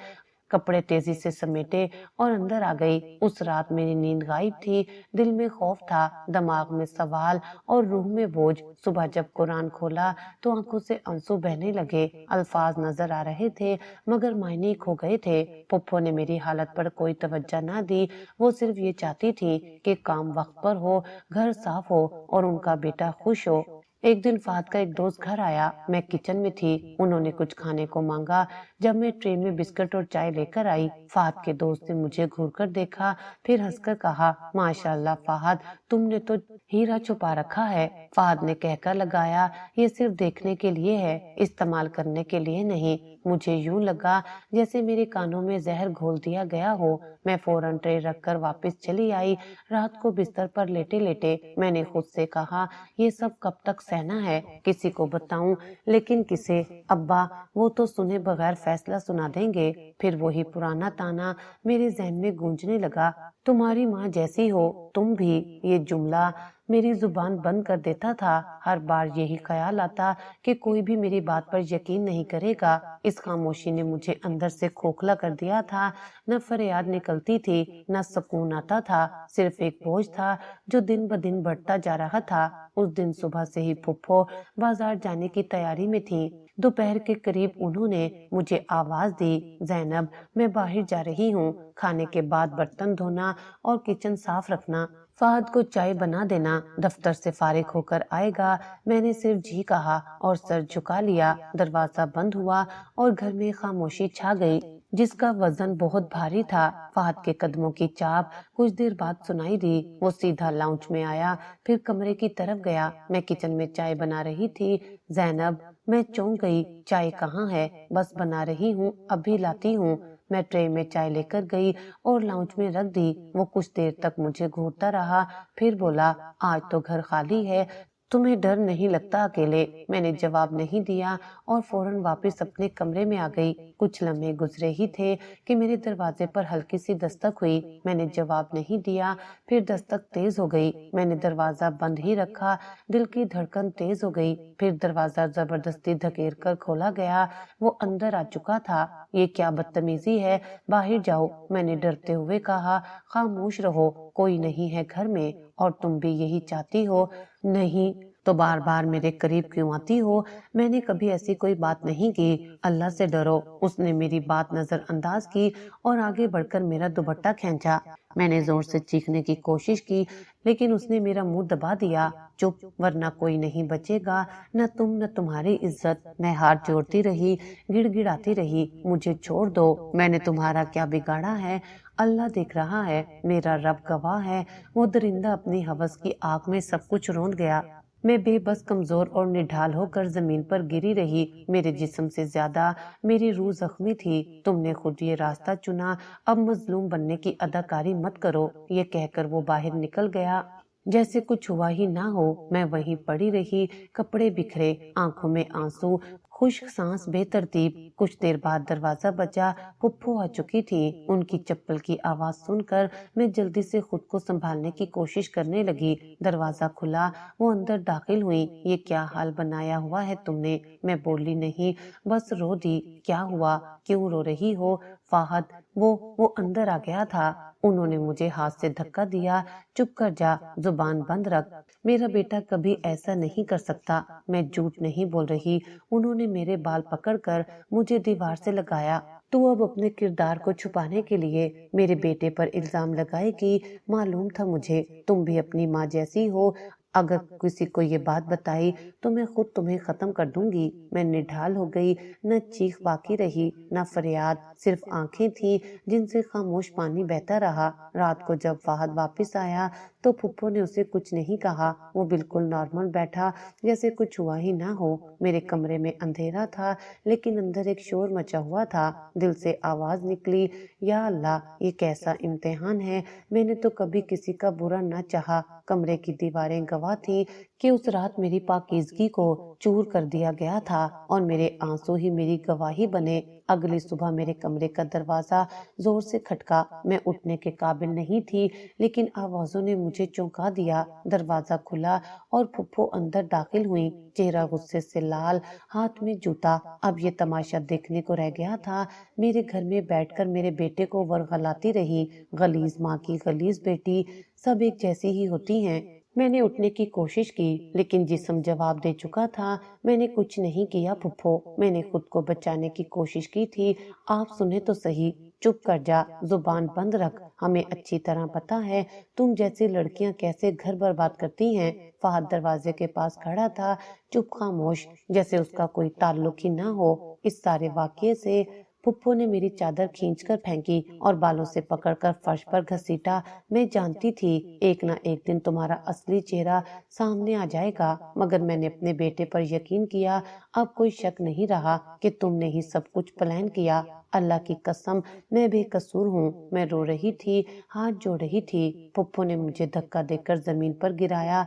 کپڑے تیزی سے سمیٹے اور اندر آ گئی۔ اس رات میری نیند غائب تھی، دل میں خوف تھا، دماغ میں سوال اور روح میں بوجھ۔ صبح جب قرآن کھولا تو آنکھوں سے آنسو بہنے لگے، الفاظ نظر آ رہے تھے مگر معنی کھو گئے تھے۔ پھپھو نے میری حالت پر کوئی توجہ نہ دی، وہ صرف یہ چاہتی تھی کہ کام وقت پر ہو، گھر صاف ہو اور ان کا بیٹا خوش ہو۔ ایک دن فہد کا ایک دوست گھر آیا، میں کچن میں تھی، انہوں نے کچھ کھانے کو مانگا۔ جب میں ٹرے میں بسکٹ اور چائے لے کر آئی، فہد کے دوست نے مجھے گھور کر دیکھا، پھر ہنس کر کہا، ماشاء اللہ فہد، تم نے تو ہیرا چھپا رکھا ہے۔ فہد نے کہہ کر لگایا، یہ صرف دیکھنے کے لیے ہے، استعمال کرنے کے لیے نہیں۔ مجھے یوں لگا جیسے میرے کانوں میں زہر گھول دیا گیا ہو۔ میں فوراً ٹرے رکھ کر واپس چلی آئی۔ رات کو بستر پر لیٹے لیٹے میں نے خود سے کہا یہ سب کب تک سہنا ہے، کسی کو بتاؤں، لیکن کسے؟ ابا وہ تو سنے بغیر فیصلہ سنا دیں گے۔ پھر وہی پرانا تانا میرے ذہن میں گونجنے لگا، تمہاری ماں جیسی ہو تم بھی۔ یہ جملہ میری زبان بند کر دیتا تھا۔ ہر بار یہی خیال آتا کہ کوئی بھی میری بات پر یقین نہیں کرے گا۔ اس خاموشی نے مجھے اندر سے کھوکھلا کر دیا تھا۔ نہ فریاد نکلتی تھی، نہ سکون آتا تھا، صرف ایک بوجھ تھا جو دن بدن بڑھتا جا رہا تھا۔ اس دن صبح سے ہی پھپھو بازار جانے کی تیاری میں تھی۔ دوپہر کے قریب انہوں نے مجھے آواز دی، زینب میں باہر جا رہی ہوں، کھانے کے بعد برتن دھونا اور کچن صاف رکھنا، فہد کو چائے بنا دینا، دفتر سے فارغ ہو کر آئے گا۔ میں نے صرف جی کہا اور سر جھکا لیا۔ دروازہ بند ہوا اور گھر میں خاموشی چھا گئی جس کا وزن بہت بھاری تھا۔ فہد کے قدموں کی چاپ کچھ دیر بعد سنائی دی۔ وہ سیدھا لاؤنج میں آیا، پھر کمرے کی طرف گیا۔ میں کچن میں چائے بنا رہی تھی۔ زینب، میں چونک گئی، چائے کہاں ہے؟ بس بنا رہی ہوں، ابھی لاتی ہوں۔ میں ٹرے میں چائے لے کر گئی اور لاؤنج میں رکھ دی۔ وہ کچھ دیر تک مجھے گھورتا رہا، پھر بولا، آج تو گھر خالی ہے، تمہیں ڈر نہیں لگتا اکیلے؟ میں نے جواب نہیں دیا اور فوراً واپس اپنے کمرے میں آ گئی۔ کچھ لمحے گزرے ہی تھے کہ میرے دروازے پر ہلکی سی دستک ہوئی۔ میں نے جواب نہیں دیا، پھر دستک تیز ہو گئی۔ میں نے دروازہ بند ہی رکھا، دل کی دھڑکن تیز ہو گئی۔ پھر دروازہ زبردستی دھکیل کر کھولا گیا۔ وہ اندر آ چکا تھا۔ یہ کیا بدتمیزی ہے، باہر جاؤ، میں نے ڈرتے ہوئے کہا۔ خاموش رہو، کوئی نہیں ہے گھر میں، اور تم بھی یہی چاہتی ہو؟ نہیں تو بار بار میرے قریب کیوں آتی ہو؟ میں نے کبھی ایسی کوئی بات نہیں کی، اللہ سے ڈرو۔ اس نے میری بات نظر انداز کی اور آگے بڑھ کر میرا دوپٹہ کھینچا۔ میں نے زور سے چیخنے کی کوشش کی لیکن اس نے میرا منہ دبا دیا۔ چپ، ورنہ کوئی نہیں بچے گا، نہ تم نہ تمہاری عزت۔ میں ہاتھ جوڑتی رہی، گڑ گڑاتی رہی، مجھے چھوڑ دو، میں نے تمہارا کیا بگاڑا ہے؟ اللہ دیکھ رہا ہے، میرا رب گواہ ہے۔ وہ درندہ اپنی ہوس کی آگ میں سب کچھ روند گیا۔ میں بے بس کمزور اور نڈھال ہو کر زمین پر گری رہی۔ میرے جسم سے زیادہ میری روح زخمی تھی۔ تم نے خود یہ راستہ چنا، اب مظلوم بننے کی اداکاری مت کرو۔ یہ کہہ کر وہ باہر نکل گیا جیسے کچھ ہوا ہی نہ ہو۔ میں وہیں پڑی رہی، کپڑے بکھرے، آنکھوں میں آنسو، خشک سانس بے ترتیب۔ کچھ دیر بعد دروازہ بجا، پھپھو آ چکی تھی۔ ان کی چپل کی آواز سن کر میں جلدی سے خود کو سنبھالنے کی کوشش کرنے لگی۔ دروازہ کھلا، وہ اندر داخل ہوئی۔ یہ کیا حال بنایا ہوا ہے تم نے؟ میں بولی نہیں، بس رو دی۔ کیا ہوا؟ کیوں رو رہی ہو؟ فہد، وہ اندر آ گیا تھا۔ انہوں نے مجھے ہاتھ سے دھکا دیا۔ چپ کر جا، زبان بند رکھ، میرا بیٹا کبھی ایسا نہیں کر سکتا۔ میں جھوٹ نہیں بول رہی۔ انہوں نے میرے بال پکڑ کر مجھے دیوار سے لگایا۔ تو اب اپنے کردار کو چھپانے کے لیے میرے بیٹے پر الزام لگائے گی؟ معلوم تھا مجھے، تم بھی اپنی ماں جیسی ہو۔ اگر کسی کو یہ بات بتائی تو میں خود تمہیں ختم کر دوں گی۔ میں نڈھال ہو گئی، نہ چیخ باقی رہی، نہ فریاد، صرف آنکھیں تھیں جن سے خاموش پانی بہتا رہا۔ رات کو جب فہد واپس آیا تو پھپھو نے اسے کچھ نہیں کہا۔ وہ بالکل نارمل بیٹھا جیسے کچھ ہوا ہی نہ ہو۔ میرے کمرے میں اندھیرا تھا لیکن اندر ایک شور مچا ہوا تھا۔ دل سے آواز نکلی، یا اللہ، یہ کیسا امتحان ہے؟ میں نے تو کبھی کسی کا برا نہ چاہا۔ کمرے کی دیواریں گواہ تھی کہ اس رات میری پاکیزگی کو چور کر دیا گیا تھا اور میرے آنسو ہی میری گواہی بنے۔ اگلی صبح میرے کمرے کا دروازہ زور سے کھٹکا۔ میں اٹھنے کے قابل نہیں تھی لیکن آوازوں نے مجھے چونکا دیا۔ دروازہ کھلا اور پھپھو اندر داخل ہوئی، چہرہ غصے سے لال، ہاتھ میں جوتا۔ اب یہ تماشا دیکھنے کو رہ گیا تھا۔ میرے گھر میں بیٹھ کر میرے بیٹے کو ورغلاتی رہی، غلیظ ماں کی غلیظ بیٹی، سب ایک جیسی ہی ہوتی ہیں۔ میں نے اٹھنے کی کوشش کی لیکن جسم جواب دے چکا تھا۔ میں نے کچھ نہیں کیا پھپھو، میں نے خود کو بچانے کی کوشش کی تھی۔ آپ سنیں تو صحیح، چپ کر جا، زبان بند رکھ، ہمیں اچھی طرح پتا ہے تم جیسی لڑکیاں کیسے گھر برباد کرتی ہیں۔ فہد دروازے کے پاس کھڑا تھا، چپ خاموش، جیسے اس کا کوئی تعلق ہی نہ ہو اس سارے واقعے سے۔ پھپھو نے میری چادر کھینچ کر پھینکی اور بالوں سے پکڑ کر فرش پر گھسیٹا۔ میں جانتی تھی ایک نہ ایک دن تمہارا اصلی چہرہ سامنے آ جائے گا، مگر میں نے اپنے بیٹے پر یقین کیا۔ اب کوئی شک نہیں رہا کہ تم نے ہی سب کچھ پلان کیا۔ اللہ کی قسم میں بے قصور ہوں۔ میں رو رہی تھی، ہاتھ جوڑ رہی تھی۔ پھپھو نے مجھے دھکا دے کر زمین پر گرایا،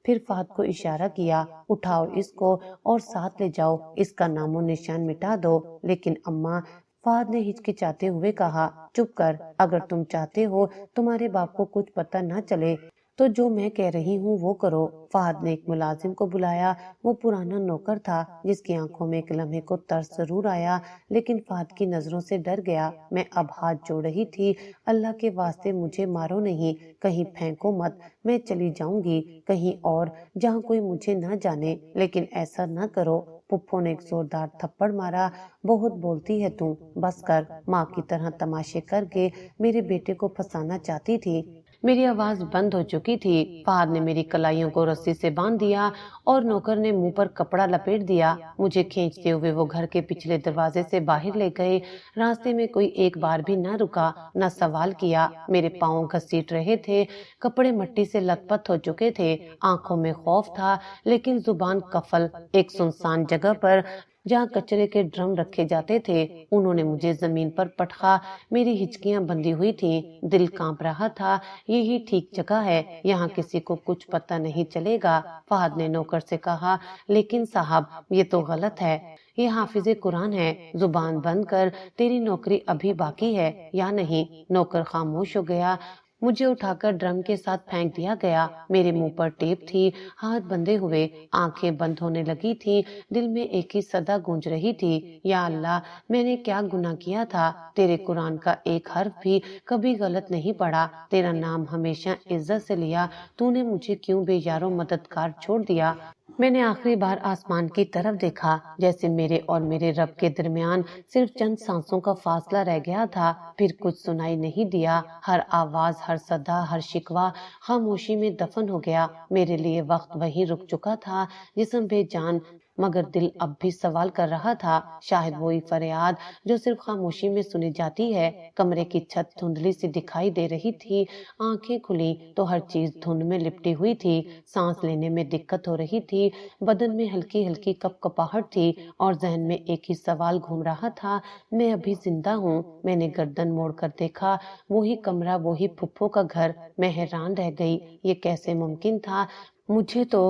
پھر فہد کو اشارہ کیا، اٹھاؤ اس کو اور ساتھ لے جاؤ، اس کا نام و نشان مٹا دو۔ لیکن اماں، فہد نے ہچکچاتے ہوئے کہا، چپ کر، اگر تم چاہتے ہو تمہارے باپ کو کچھ پتہ نہ چلے تو جو میں کہہ رہی ہوں وہ کرو۔ فہد نے ایک ملازم کو بلایا، وہ پرانا نوکر تھا جس کی آنکھوں میں ایک لمحے کو ترس ضرور آیا، لیکن فہد کی نظروں سے ڈر گیا۔ میں اب ہاتھ جوڑ رہی تھی، اللہ کے واسطے مجھے مارو نہیں، کہیں پھینکو مت، میں چلی جاؤں گی کہیں اور جہاں کوئی مجھے نہ جانے، لیکن ایسا نہ کرو۔ پھپھو نے ایک زوردار تھپڑ مارا، بہت بولتی ہے تم، بس کر، ماں کی طرح تماشے کر کے میرے بیٹے کو پھنسانا چاہتی تھی۔ میری آواز بند ہو چکی تھی۔ فہد نے میری کلائیوں کو رسی سے باندھ دیا اور نوکر نے منہ پر کپڑا لپیٹ دیا۔ مجھے کھینچتے ہوئے وہ گھر کے پچھلے دروازے سے باہر لے گئے۔ راستے میں کوئی ایک بار بھی نہ رکا، نہ سوال کیا۔ میرے پاؤں گھسیٹ رہے تھے، کپڑے مٹی سے لت پت ہو چکے تھے، آنکھوں میں خوف تھا لیکن زبان قفل۔ ایک سنسان جگہ پر جہاں کچرے کے ڈرم رکھے جاتے تھے، انہوں نے مجھے زمین پر پٹخا۔ میری ہچکیاں بندھی ہوئی تھیں، دل کانپ رہا تھا۔ یہی ٹھیک جگہ ہے، یہاں کسی کو کچھ پتہ نہیں چلے گا، فہد نے نوکر سے کہا۔ لیکن صاحب، یہ تو غلط ہے، یہ حافظ قرآن ہے، زبان بند کر، تیری نوکری ابھی باقی ہے یا نہیں۔ نوکر خاموش ہو گیا۔ مجھے اٹھا کر ڈرم کے ساتھ پھینک دیا گیا۔ میرے منہ پر ٹیپ تھی، ہاتھ بندھے ہوئے، آنکھیں بند ہونے لگی تھی، دل میں ایک ہی صدا گونج رہی تھی، یا اللہ، میں نے کیا گناہ کیا تھا؟ تیرے قرآن کا ایک حرف بھی کبھی غلط نہیں پڑھا، تیرا نام ہمیشہ عزت سے لیا، تو نے مجھے کیوں بے یار و مددگار چھوڑ دیا؟ میں نے آخری بار آسمان کی طرف دیکھا، جیسے میرے اور میرے رب کے درمیان صرف چند سانسوں کا فاصلہ رہ گیا تھا، پھر کچھ سنائی نہیں دیا۔ ہر آواز، ہر صدا، ہر شکوہ خاموشی میں دفن ہو گیا۔ میرے لیے وقت وہیں رک چکا تھا، جسم بے جان، مگر دل اب بھی سوال کر رہا تھا، شاید وہی فریاد جو صرف خاموشی میں سنی جاتی ہے۔ کمرے کی چھت دھندلی سی دکھائی دے رہی تھی، آنکھیں کھلی تو ہر چیز دھند میں لپٹی ہوئی تھی، سانس لینے میں دقت ہو رہی تھی، بدن میں ہلکی ہلکی کپ کپاہٹ تھی، اور ذہن میں ایک ہی سوال گھوم رہا تھا، میں ابھی زندہ ہوں؟ میں نے گردن موڑ کر دیکھا، وہی کمرہ، وہی پھپھو کا گھر۔ میں حیران رہ گئی، یہ کیسے ممکن تھا؟ مجھے تو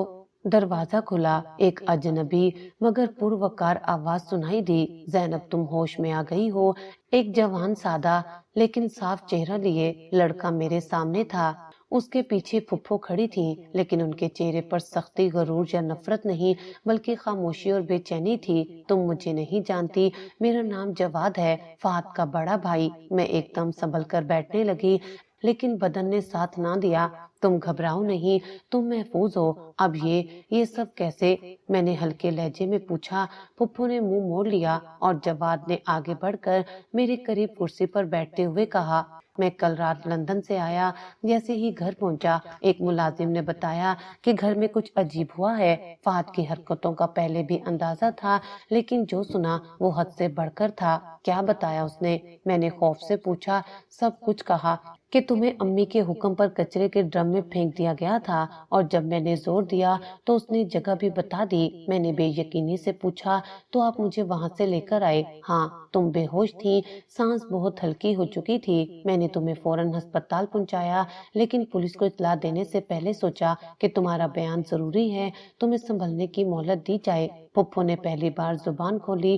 دروازہ کھلا، ایک اجنبی مگر پروقار آواز سنائی دی، زینب تم ہوش میں آ گئی ہو؟ ایک جوان، سادہ لیکن صاف چہرہ لیے لڑکا میرے سامنے تھا، اس کے پیچھے پھپھو کھڑی تھی، لیکن ان کے چہرے پر سختی، غرور یا نفرت نہیں، بلکہ خاموشی اور بے چینی تھی۔ تم مجھے نہیں جانتی، میرا نام جواد ہے، فہد کا بڑا بھائی۔ میں ایک دم سنبھل کر بیٹھنے لگی، لیکن بدن نے ساتھ نہ دیا۔ تم گھبراؤ نہیں، تم محفوظ ہو۔ اب یہ سب کیسے؟ میں نے ہلکے لہجے میں پوچھا۔ پھپھو نے منہ موڑ لیا اور جواد نے آگے بڑھ کر میرے قریب کرسی پر بیٹھتے ہوئے کہا، میں کل رات لندن سے آیا، جیسے ہی گھر پہنچا ایک ملازم نے بتایا کہ گھر میں کچھ عجیب ہوا ہے۔ فہد کی حرکتوں کا پہلے بھی اندازہ تھا، لیکن جو سنا وہ حد سے بڑھ کر تھا۔ کیا بتایا اس نے؟ میں نے خوف سے پوچھا۔ سب کچھ کہا کہ تمہیں امی کے حکم پر کچرے کے ڈرم میں پھینک دیا گیا تھا، اور جب میں نے زور دیا تو اس نے جگہ بھی بتا دی۔ میں نے بے یقینی سے پوچھا، تو آپ مجھے وہاں سے لے کر آئے؟ ہاں، تم بے ہوش تھی، سانس بہت ہلکی ہو چکی تھی، میں نے تمہیں فوراً ہسپتال پہنچایا، لیکن پولیس کو اطلاع دینے سے پہلے سوچا کہ تمہارا بیان ضروری ہے، تمہیں سنبھلنے کی مہلت دی جائے۔ پھپھو نے پہلی بار زبان کھولی،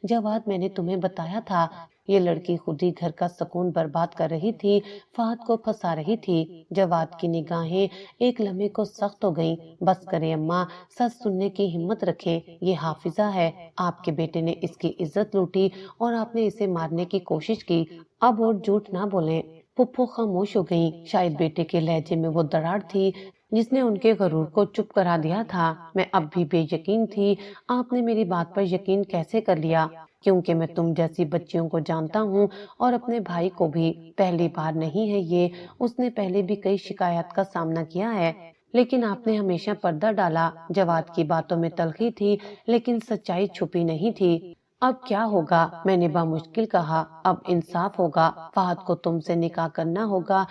جواد، میں نے تمہیں بتایا تھا، یہ لڑکی خود ہی گھر کا سکون برباد کر رہی تھی، فہد کو پھنسا رہی تھی۔ جواد کی نگاہیں ایک لمحے کو سخت ہو گئیں۔ بس کریں اماں، سچ سننے کی ہمت رکھیں، یہ حافظہ ہے، آپ کے بیٹے نے اس کی عزت لوٹی اور آپ نے اسے مارنے کی کوشش کی، اب اور جھوٹ نہ بولیں۔ پھپھو خاموش ہو گئیں، شاید بیٹے کے لہجے میں وہ دراڑ تھی جس نے ان کے غرور کو چپ کرا دیا تھا۔ میں اب بھی بے یقین تھی۔ آپ نے میری بات پر یقین کیسے کر لیا؟ کیونکہ میں تم جیسی بچیوں کو جانتا ہوں، اور اپنے بھائی کو بھی۔ پہلی بار نہیں ہے یہ، اس نے پہلے بھی کئی شکایات کا سامنا کیا ہے، لیکن آپ نے ہمیشہ پردہ ڈالا۔ جواد کی باتوں میں تلخی تھی، لیکن سچائی چھپی نہیں تھی۔ اب کیا ہوگا؟ میں نے بامشکل کہا۔ اب انصاف ہوگا، فہد کو تم سے نکاح کرنا ہوگا،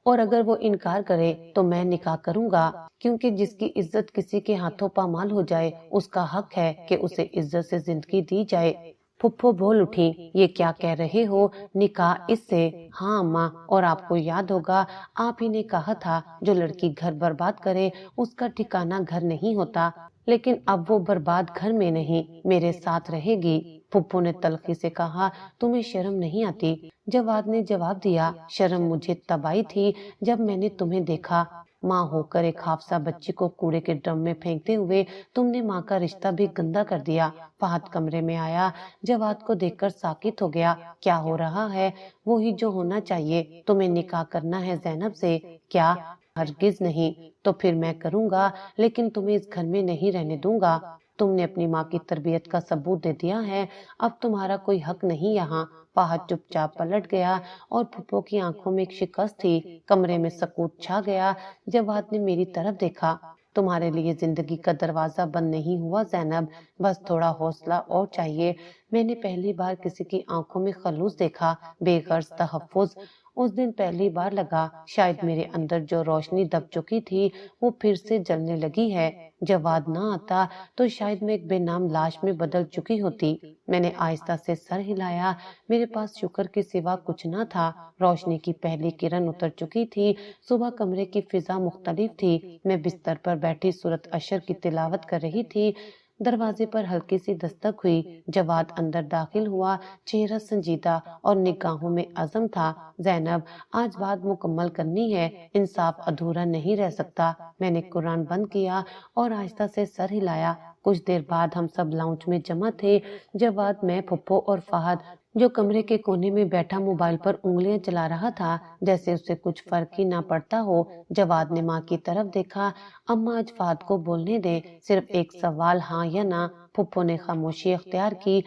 اور اگر وہ انکار کرے تو میں نکاح کروں گا، کیونکہ جس کی عزت کسی کے ہاتھوں پامال ہو جائے اس کا حق ہے کہ اسے عزت سے زندگی دی جائے۔ پھپھو بول اٹھی، یہ کیا کہہ رہے ہو؟ نکاح اس سے؟ ہاں اماں، اور آپ کو یاد ہوگا آپ ہی نے کہا تھا جو لڑکی گھر برباد کرے اس کا ٹھکانہ گھر نہیں ہوتا، لیکن اب وہ برباد گھر میں نہیں، میرے ساتھ رہے گی۔ پھپھو نے تلخی سے کہا، تمہیں شرم نہیں آتی؟ جواد نے جواب دیا، شرم مجھے تب آئی تھی جب میں نے تمہیں دیکھا، ماں ہو کر ایک حافظہ بچی کو کوڑے کے ڈرم میں پھینکتے ہوئے تم نے ماں کا رشتہ بھی گندا کر دیا۔ فہد کمرے میں آیا، جواد کو دیکھ کر ساکت ہو گیا۔ کیا ہو رہا ہے؟ وہی جو ہونا چاہیے، تمہیں نکاح کرنا ہے زینب سے؟ کیا؟ ہرگز نہیں۔ تو پھر میں کروں گا، لیکن تمہیں اس گھر میں نہیں رہنے دوں گا۔ تم نے اپنی ماں کی تربیت کا ثبوت دے دیا ہے، اب تمہارا کوئی حق نہیں یہاں۔ فہد چپ چاپ پلٹ گیا اور پھپھو کی آنکھوں میں ایک شکست تھی۔ کمرے میں سکوت چھا گیا۔ جواد نے میری طرف دیکھا، تمہارے لیے زندگی کا دروازہ بند نہیں ہوا زینب، بس تھوڑا حوصلہ اور چاہیے۔ میں نے پہلی بار کسی کی آنکھوں میں خلوص دیکھا، بے غرض تحفظ۔ اس دن پہلی بار لگا شاید میرے اندر جو روشنی دب چکی تھی وہ پھر سے جلنے لگی ہے۔ جواد نہ آتا تو شاید میں ایک بے نام لاش میں بدل چکی ہوتی۔ میں نے آہستہ سے سر ہلایا، میرے پاس شکر کے سوا کچھ نہ تھا۔ روشنی کی پہلی کرن اتر چکی تھی، صبح کمرے کی فضا مختلف تھی۔ میں بستر پر بیٹھی سورۃ عشر کی تلاوت کر رہی تھی۔ دروازے پر ہلکی سی دستک ہوئی، جواد اندر داخل ہوا، چہرہ سنجیدہ اور نگاہوں میں عزم تھا۔ زینب، آج بات مکمل کرنی ہے، انصاف ادھورا نہیں رہ سکتا۔ میں نے قرآن بند کیا اور آہستہ سے سر ہلایا۔ کچھ دیر بعد ہم سب لاؤنج میں جمع تھے، جواد، میں، پھپھو اور فہد، جو کمرے کے کونے میں بیٹھا موبائل پر انگلیاں چلا رہا تھا جیسے اسے کچھ فرق ہی نہ پڑتا ہو۔ جواد نے ماں کی طرف دیکھا، اماں آج فہد کو بولنے دیں، صرف ایک سوال، ہاں یا نہ۔ پھپھو نے خاموشی اختیار کی،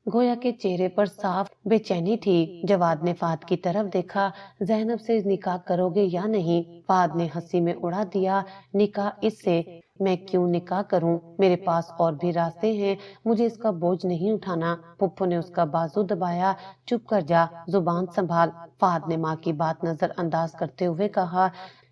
گویا کے چہرے پر صاف بے چینی تھی۔ جواد نے فہد کی طرف دیکھا، زینب سے نکاح کرو گے یا نہیں؟ فہد نے ہنسی میں اڑا دیا، نکاح اس سے؟ میں کیوں نکاح کروں؟ میرے پاس اور بھی راستے ہیں، مجھے اس کا بوجھ نہیں اٹھانا۔ پھپھو نے اس کا بازو دبایا، چپ کر جا، زبان سنبھال۔ فہد نے ماں کی بات نظر انداز کرتے ہوئے کہا،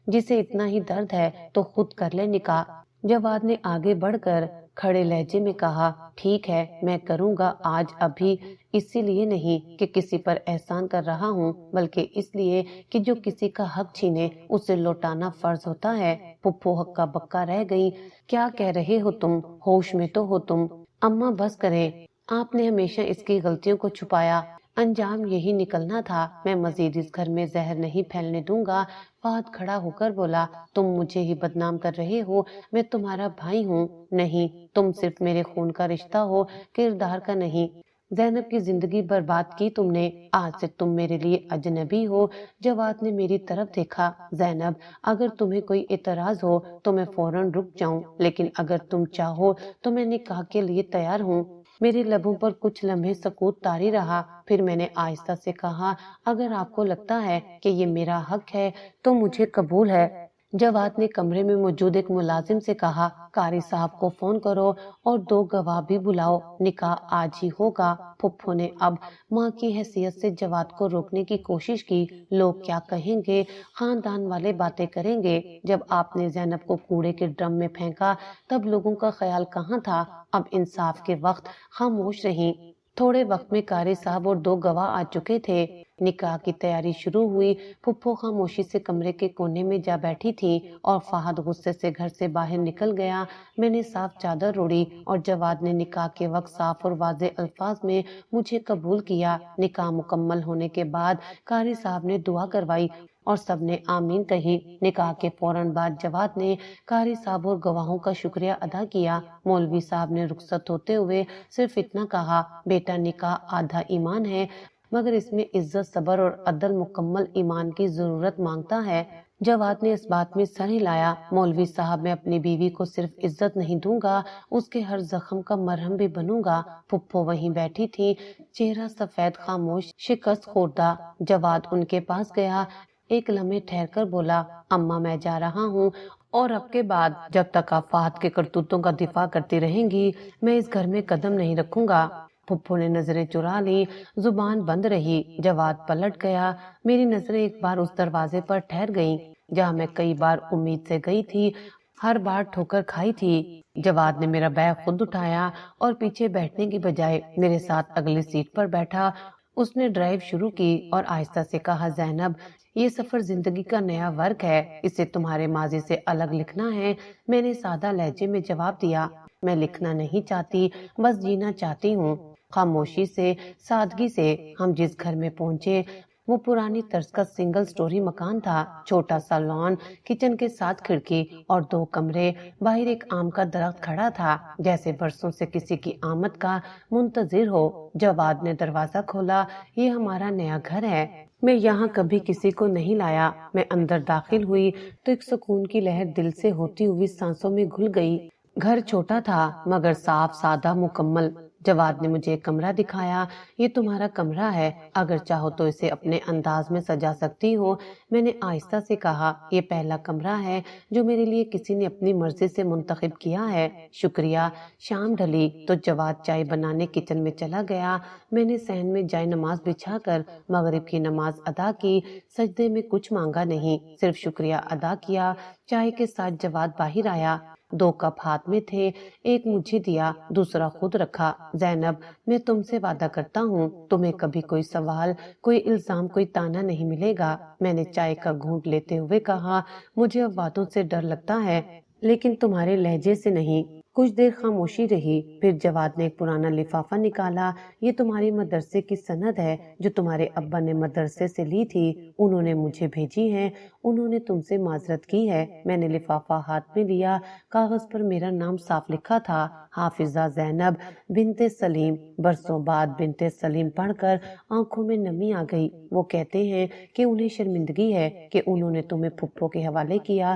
جسے اتنا ہی درد ہے تو خود کر لے نکاح۔ جواد نے آگے بڑھ کر کھڑے لہجے میں کہا، ٹھیک ہے، میں کروں گا آج ابھی، اسی لیے نہیں کہ کسی پر احسان کر رہا ہوں، بلکہ اس لیے کہ جو کسی کا حق چھینے اسے لوٹانا فرض ہوتا ہے۔ پھپھو ہکا بکا رہ گئی، کیا کہہ رہے ہو تم؟ ہوش میں تو ہو تم؟ اماں بس کریں، آپ نے ہمیشہ اس کی غلطیوں کو چھپایا، انجام یہی نکلنا تھا۔ میں مزید اس گھر میں زہر نہیں پھیلنے دوں گا۔ فہد کھڑا ہو کر بولا، تم مجھے ہی بدنام کر رہے ہو، میں تمہارا بھائی ہوں۔ نہیں، تم صرف میرے خون کا رشتہ ہو، کردار کا نہیں۔ زینب کی زندگی برباد کی تم نے، آج سے تم میرے لیے اجنبی ہو۔ جواد نے میری طرف دیکھا، زینب، اگر تمہیں کوئی اعتراض ہو تو میں فوراً رک جاؤں، لیکن اگر تم چاہو تو میں نکاح کے لیے تیار ہوں۔ میرے لبوں پر کچھ لمحے سکوت طاری رہا، پھر میں نے آہستہ سے کہا، اگر آپ کو لگتا ہے کہ یہ میرا حق ہے تو مجھے قبول ہے۔ جواد نے کمرے میں موجود ایک ملازم سے کہا، قاری صاحب کو فون کرو اور 2 گواہ بھی بلاؤ، نکاح آج ہی ہوگا۔ پھپھو نے اب ماں کی حیثیت سے جواد کو روکنے کی کوشش کی، لوگ کیا کہیں گے، خاندان والے باتیں کریں گے۔ جب آپ نے زینب کو کوڑے کے ڈرم میں پھینکا تب لوگوں کا خیال کہاں تھا؟ اب انصاف کے وقت خاموش رہیں۔ تھوڑے وقت میں قاری صاحب اور 2 گواہ آ چکے تھے، نکاح کی تیاری شروع ہوئی۔ پھپھو خاموشی سے کمرے کے کونے میں جا بیٹھی تھی اور فہد غصے سے گھر سے باہر نکل گیا۔ میں نے صاف چادر اوڑھی اور جواد نے نکاح کے وقت صاف اور واضح الفاظ میں مجھے قبول کیا۔ نکاح مکمل ہونے کے بعد قاری صاحب نے دعا کروائی اور سب نے آمین کہی۔ نکاح کے فوراً بعد جواد نے قاری صاحب اور گواہوں کا شکریہ ادا کیا۔ مولوی صاحب نے رخصت ہوتے ہوئے صرف اتنا کہا، بیٹا نکاح آدھا ایمان ہے، مگر اس میں عزت، صبر اور عدل مکمل ایمان کی ضرورت مانگتا ہے۔ جواد نے اس بات میں سر ہلایا، مولوی صاحب، میں اپنی بیوی کو صرف عزت نہیں دوں گا، اس کے ہر زخم کا مرہم بھی بنوں گا۔ پھپھو وہیں بیٹھی تھی، چہرہ سفید، خاموش، شکست خوردہ۔ جواد ان کے پاس گیا، ایک لمحے ٹھہر کر بولا، اماں میں جا رہا ہوں، اور اب کے بعد جب تک آپ فہد کے کرتوتوں کا دفاع کرتی رہیں گی میں اس گھر میں قدم نہیں رکھوں گا۔ پھپھو نے نظریں چرا لی، زبان بند رہی۔ جواد پلٹ گیا، میری نظریں ایک بار اس دروازے پر ٹھہر گئیں جہاں میں کئی بار امید سے گئی تھی، ہر بار ٹھوکر کھائی تھی۔ جواد نے میرا بیگ خود اٹھایا اور پیچھے بیٹھنے کی بجائے میرے ساتھ اگلی سیٹ پر بیٹھا۔ اس نے ڈرائیو شروع کی اور آہستہ سے کہا، زینب، یہ سفر زندگی کا نیا ورق ہے، اسے تمہارے ماضی سے الگ لکھنا ہے۔ میں نے سادہ لہجے میں جواب دیا، میں لکھنا نہیں چاہتی، بس جینا چاہتی ہوں۔ خاموشی سے، سادگی سے ہم جس گھر میں پہنچے وہ پرانی طرز کا سنگل سٹوری مکان تھا، چھوٹا سا لان، کچن کے ساتھ کھڑکی اور 2 کمرے، باہر ایک آم کا درخت کھڑا تھا جیسے برسوں سے کسی کی آمد کا منتظر ہو۔ جواد نے دروازہ کھولا، یہ ہمارا نیا گھر ہے، میں یہاں کبھی کسی کو نہیں لایا۔ میں اندر داخل ہوئی تو ایک سکون کی لہر دل سے ہوتی ہوئی سانسوں میں گھل گئی۔ گھر چھوٹا تھا مگر صاف، سادہ، مکمل۔ جواد نے مجھے ایک کمرہ دکھایا، یہ تمہارا کمرہ ہے، اگر چاہو تو اسے اپنے انداز میں سجا سکتی ہو۔ میں نے آہستہ سے کہا، یہ پہلا کمرہ ہے جو میرے لیے کسی نے اپنی مرضی سے منتخب کیا ہے۔ شکریہ۔ شام ڈھلی تو جواد چائے بنانے کچن میں چلا گیا۔ میں نے صحن میں جائے نماز بچھا کر مغرب کی نماز ادا کی، سجدے میں کچھ مانگا نہیں، صرف شکریہ ادا کیا۔ چائے کے ساتھ جواد باہر آیا، 2 کپ ہاتھ میں تھے، ایک مجھے دیا، دوسرا خود رکھا۔ زینب، میں تم سے وعدہ کرتا ہوں تمہیں کبھی کوئی سوال، کوئی الزام، کوئی تانا نہیں ملے گا۔ میں نے چائے کا گھونٹ لیتے ہوئے کہا، مجھے اب وعدوں سے ڈر لگتا ہے لیکن تمہارے لہجے سے نہیں۔ کچھ دیر خاموشی رہی، پھر جواد نے ایک پرانا لفافہ نکالا، یہ تمہاری مدرسے کی سند ہے جو تمہارے ابا نے مدرسے سے لی تھی، انہوں نے مجھے بھیجی ہے، انہوں نے تم سے معذرت کی ہے۔ میں نے لفافہ ہاتھ میں لیا، کاغذ پر میرا نام صاف لکھا تھا، حافظہ زینب بنت سلیم۔ برسوں بعد بنت سلیم پڑھ کر آنکھوں میں نمی آ گئی۔ وہ کہتے ہیں کہ انہیں شرمندگی ہے کہ انہوں نے تمہیں پھپھو کے حوالے کیا،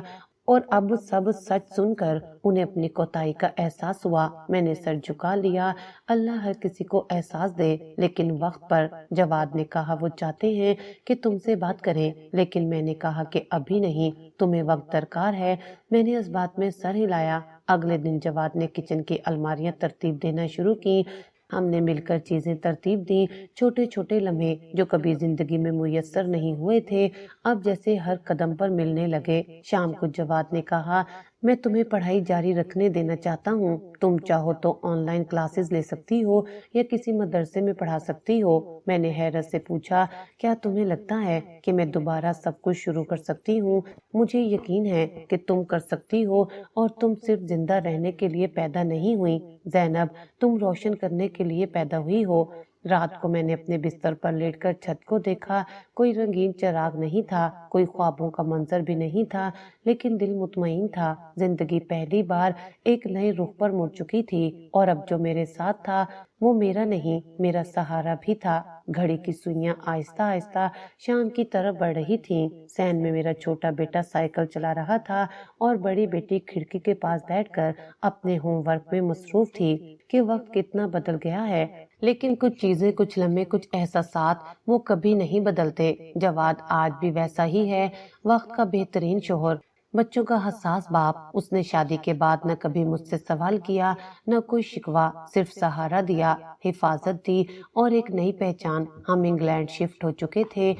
اور اب سب سچ سن کر انہیں اپنی کوتاہی کا احساس ہوا۔ میں نے سر جھکا لیا، اللہ ہر کسی کو احساس دے لیکن وقت پر۔ جواد نے کہا، وہ چاہتے ہیں کہ تم سے بات کریں لیکن میں نے کہا کہ ابھی نہیں، تمہیں وقت درکار ہے۔ میں نے اس بات میں سر ہلایا۔ اگلے دن جواد نے کچن کی الماریاں ترتیب دینا شروع کی، ہم نے مل کر چیزیں ترتیب دیں، چھوٹے چھوٹے لمحے جو کبھی زندگی میں میسر نہیں ہوئے تھے اب جیسے ہر قدم پر ملنے لگے۔ شام کو جواد نے کہا، میں تمہیں پڑھائی جاری رکھنے دینا چاہتا ہوں، تم چاہو تو آن لائن کلاسز لے سکتی ہو یا کسی مدرسے میں پڑھا سکتی ہو۔ میں نے حیرت سے پوچھا، کیا تمہیں لگتا ہے کہ میں دوبارہ سب کچھ شروع کر سکتی ہوں؟ مجھے یقین ہے کہ تم کر سکتی ہو، اور تم صرف زندہ رہنے کے لیے پیدا نہیں ہوئی زینب، تم روشن کرنے کے لیے پیدا ہوئی ہو۔ رات کو میں نے اپنے بستر پر لیٹ کر چھت کو دیکھا، کوئی رنگین چراغ نہیں تھا، کوئی خوابوں کا منظر بھی نہیں تھا، لیکن دل مطمئن تھا۔ زندگی پہلی بار ایک نئے رخ پر مڑ چکی تھی، اور اب جو میرے ساتھ تھا وہ میرا نہیں، میرا سہارا بھی تھا۔ گھڑی کی سوئیاں آہستہ آہستہ شام کی طرف بڑھ رہی تھیں۔ صحن میں میرا چھوٹا بیٹا سائیکل چلا رہا تھا اور بڑی بیٹی کھڑکی کے پاس بیٹھ کر اپنے ہوم ورک میں مصروف تھی۔ کہ وقت کتنا بدل گیا ہے، لیکن کچھ چیزیں، کچھ لمحے، کچھ احساسات وہ کبھی نہیں بدلتے۔ جواد آج بھی ویسا ہی ہے، وقت کا بہترین شوہر، بچوں کا حساس باپ۔ اس نے شادی کے بعد نہ کبھی مجھ سے سوال کیا، نہ کوئی شکوہ، صرف سہارا دیا، حفاظت دی اور ایک نئی پہچان۔ ہم انگلینڈ شفٹ ہو چکے تھے،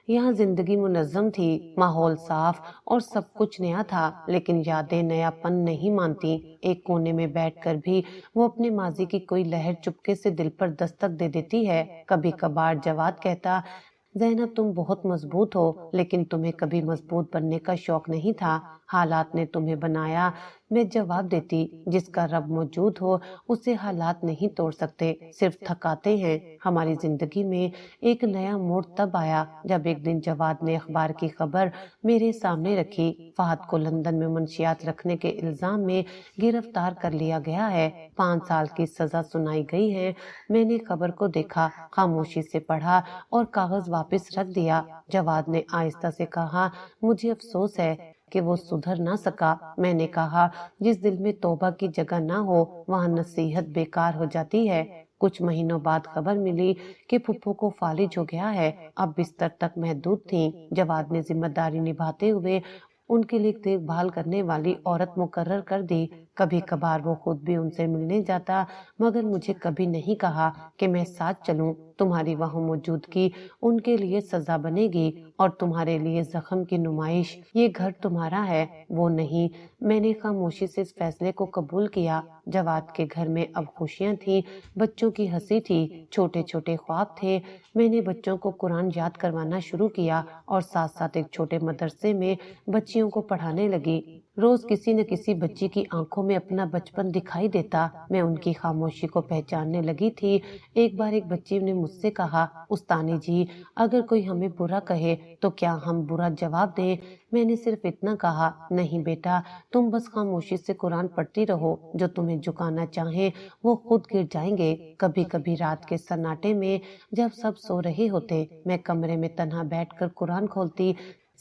یہاں زندگی منظم تھی، ماحول صاف اور سب کچھ نیا تھا، لیکن یادیں نیا پن نہیں مانتی۔ ایک کونے میں بیٹھ کر بھی وہ اپنے ماضی کی کوئی لہر چپکے سے دل پر دستک دے دیتی ہے۔ کبھی کبھار جواد کہتا، زینب تم بہت مضبوط ہو، لیکن تمہیں کبھی مضبوط بننے کا شوق نہیں تھا، حالات نے تمہیں بنایا۔ میں جواب دیتی، جس کا رب موجود ہو اسے حالات نہیں توڑ سکتے، صرف تھکاتے ہیں۔ ہماری زندگی میں ایک نیا موڑ تب آیا جب ایک دن جواد نے اخبار کی خبر میرے سامنے رکھی، فہد کو لندن میں منشیات رکھنے کے الزام میں گرفتار کر لیا گیا ہے، 5 سال کی سزا سنائی گئی ہے۔ میں نے خبر کو دیکھا، خاموشی سے پڑھا اور کاغذ واپس رکھ دیا۔ جواد نے آہستہ سے کہا، مجھے افسوس ہے کہ وہ سدھر نہ سکا۔ میں نے کہا، جس دل میں توبہ کی جگہ نہ ہو وہاں نصیحت بیکار ہو جاتی ہے۔ کچھ مہینوں بعد خبر ملی کہ پھپھو کو فالج ہو گیا ہے، اب بستر تک محدود تھیں۔ جواد نے ذمہ داری نبھاتے ہوئے ان کے لیے دیکھ بھال کرنے والی عورت مقرر کر دی۔ کبھی کبھار وہ خود بھی ان سے ملنے جاتا، مگر مجھے کبھی نہیں کہا کہ میں ساتھ چلوں۔ تمہاری وہاں موجودگی ان کے لیے سزا بنے گی اور تمہارے لیے زخم کی نمائش۔ یہ گھر تمہارا ہے، وہ نہیں۔ میں نے خاموشی سے اس فیصلے کو قبول کیا۔ جواد کے گھر میں اب خوشیاں تھیں، بچوں کی ہنسی تھی، چھوٹے چھوٹے خواب تھے۔ میں نے بچوں کو قرآن یاد کروانا شروع کیا اور ساتھ ساتھ ایک چھوٹے مدرسے میں بچیوں کو پڑھانے لگی۔ روز کسی نہ کسی بچی کی آنکھوں میں اپنا بچپن دکھائی دیتا۔ میں ان کی خاموشی کو پہچاننے لگی تھی۔ ایک بار ایک بچی نے مجھ سے کہا، استانی جی، اگر کوئی ہمیں برا کہے تو کیا ہم برا جواب دیں؟ میں نے صرف اتنا کہا، نہیں بیٹا، تم بس خاموشی سے قرآن پڑھتی رہو، جو تمہیں جھکانا چاہیں وہ خود گر جائیں گے۔ کبھی کبھی رات کے سناٹے میں جب سب سو رہے ہوتے، میں کمرے میں تنہا بیٹھ کر قرآن کھولتی،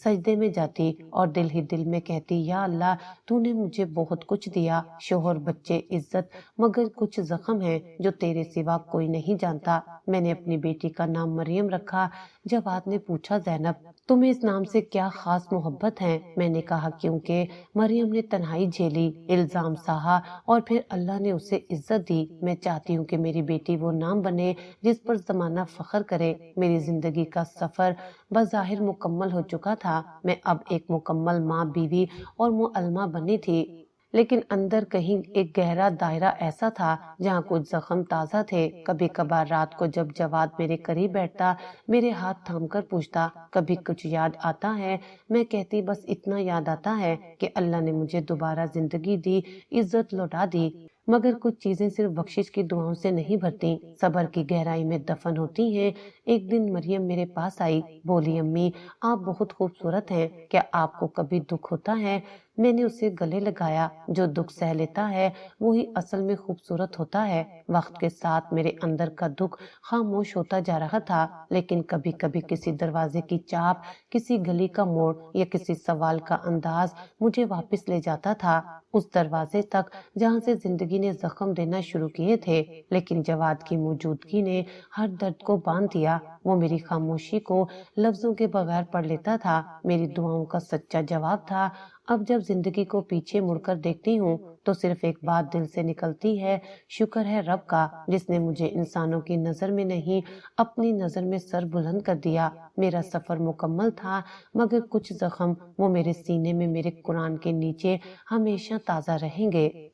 سجدے میں جاتی اور دل ہی دل میں کہتی، یا اللہ، تو نے مجھے بہت کچھ دیا، شوہر، بچے، عزت، مگر کچھ زخم ہیں جو تیرے سوا کوئی نہیں جانتا۔ میں نے اپنی بیٹی کا نام مریم رکھا۔ جواد نے پوچھا، زینب، تمہیں اس نام سے کیا خاص محبت ہے؟ میں نے کہا، کیونکہ مریم نے تنہائی جھیلی، الزام سہا اور پھر اللہ نے اسے عزت دی۔ میں چاہتی ہوں کہ میری بیٹی وہ نام بنے جس پر زمانہ فخر کرے۔ میری زندگی کا سفر بظاہر مکمل ہو چکا تھا، میں اب ایک مکمل ماں، بیوی اور معلمہ بنی تھی، لیکن اندر کہیں ایک گہرا دائرہ ایسا تھا جہاں کچھ زخم تازہ تھے۔ کبھی کبھار رات کو جب جواد میرے قریب بیٹھتا، میرے ہاتھ تھام کر پوچھتا، کبھی کچھ یاد آتا ہے؟ میں کہتی، بس اتنا یاد آتا ہے کہ اللہ نے مجھے دوبارہ زندگی دی، عزت لوٹا دی، مگر کچھ چیزیں صرف بخشش کی دعاؤں سے نہیں بھرتی، صبر کی گہرائی میں دفن ہوتی ہیں۔ ایک دن مریم میرے پاس آئی، بولی، امی، آپ بہت خوبصورت ہیں، کیا آپ کو کبھی دکھ ہوتا ہے؟ میں نے اسے گلے لگایا، جو دکھ سہ لیتا ہے وہی اصل میں خوبصورت ہوتا ہے۔ وقت کے ساتھ میرے اندر کا دکھ خاموش ہوتا جا رہا تھا، لیکن کبھی کبھی کسی دروازے کی چاپ، کسی گلی کا موڑ یا کسی سوال کا انداز مجھے واپس لے جاتا تھا، اس دروازے تک جہاں سے زندگی نے زخم دینا شروع کیے تھے، لیکن جواد کی موجودگی نے ہر درد کو باندھ دیا۔ وہ میری خاموشی کو لفظوں کے بغیر پڑھ لیتا تھا، میری دعاؤں کا سچا جواب تھا۔ اب جب زندگی کو پیچھے مڑ کر دیکھتی ہوں تو صرف ایک بات دل سے نکلتی ہے، شکر ہے رب کا، جس نے مجھے انسانوں کی نظر میں نہیں، اپنی نظر میں سر بلند کر دیا۔ میرا سفر مکمل تھا، مگر کچھ زخم، وہ میرے سینے میں، میرے قرآن کے نیچے ہمیشہ تازہ رہیں گے۔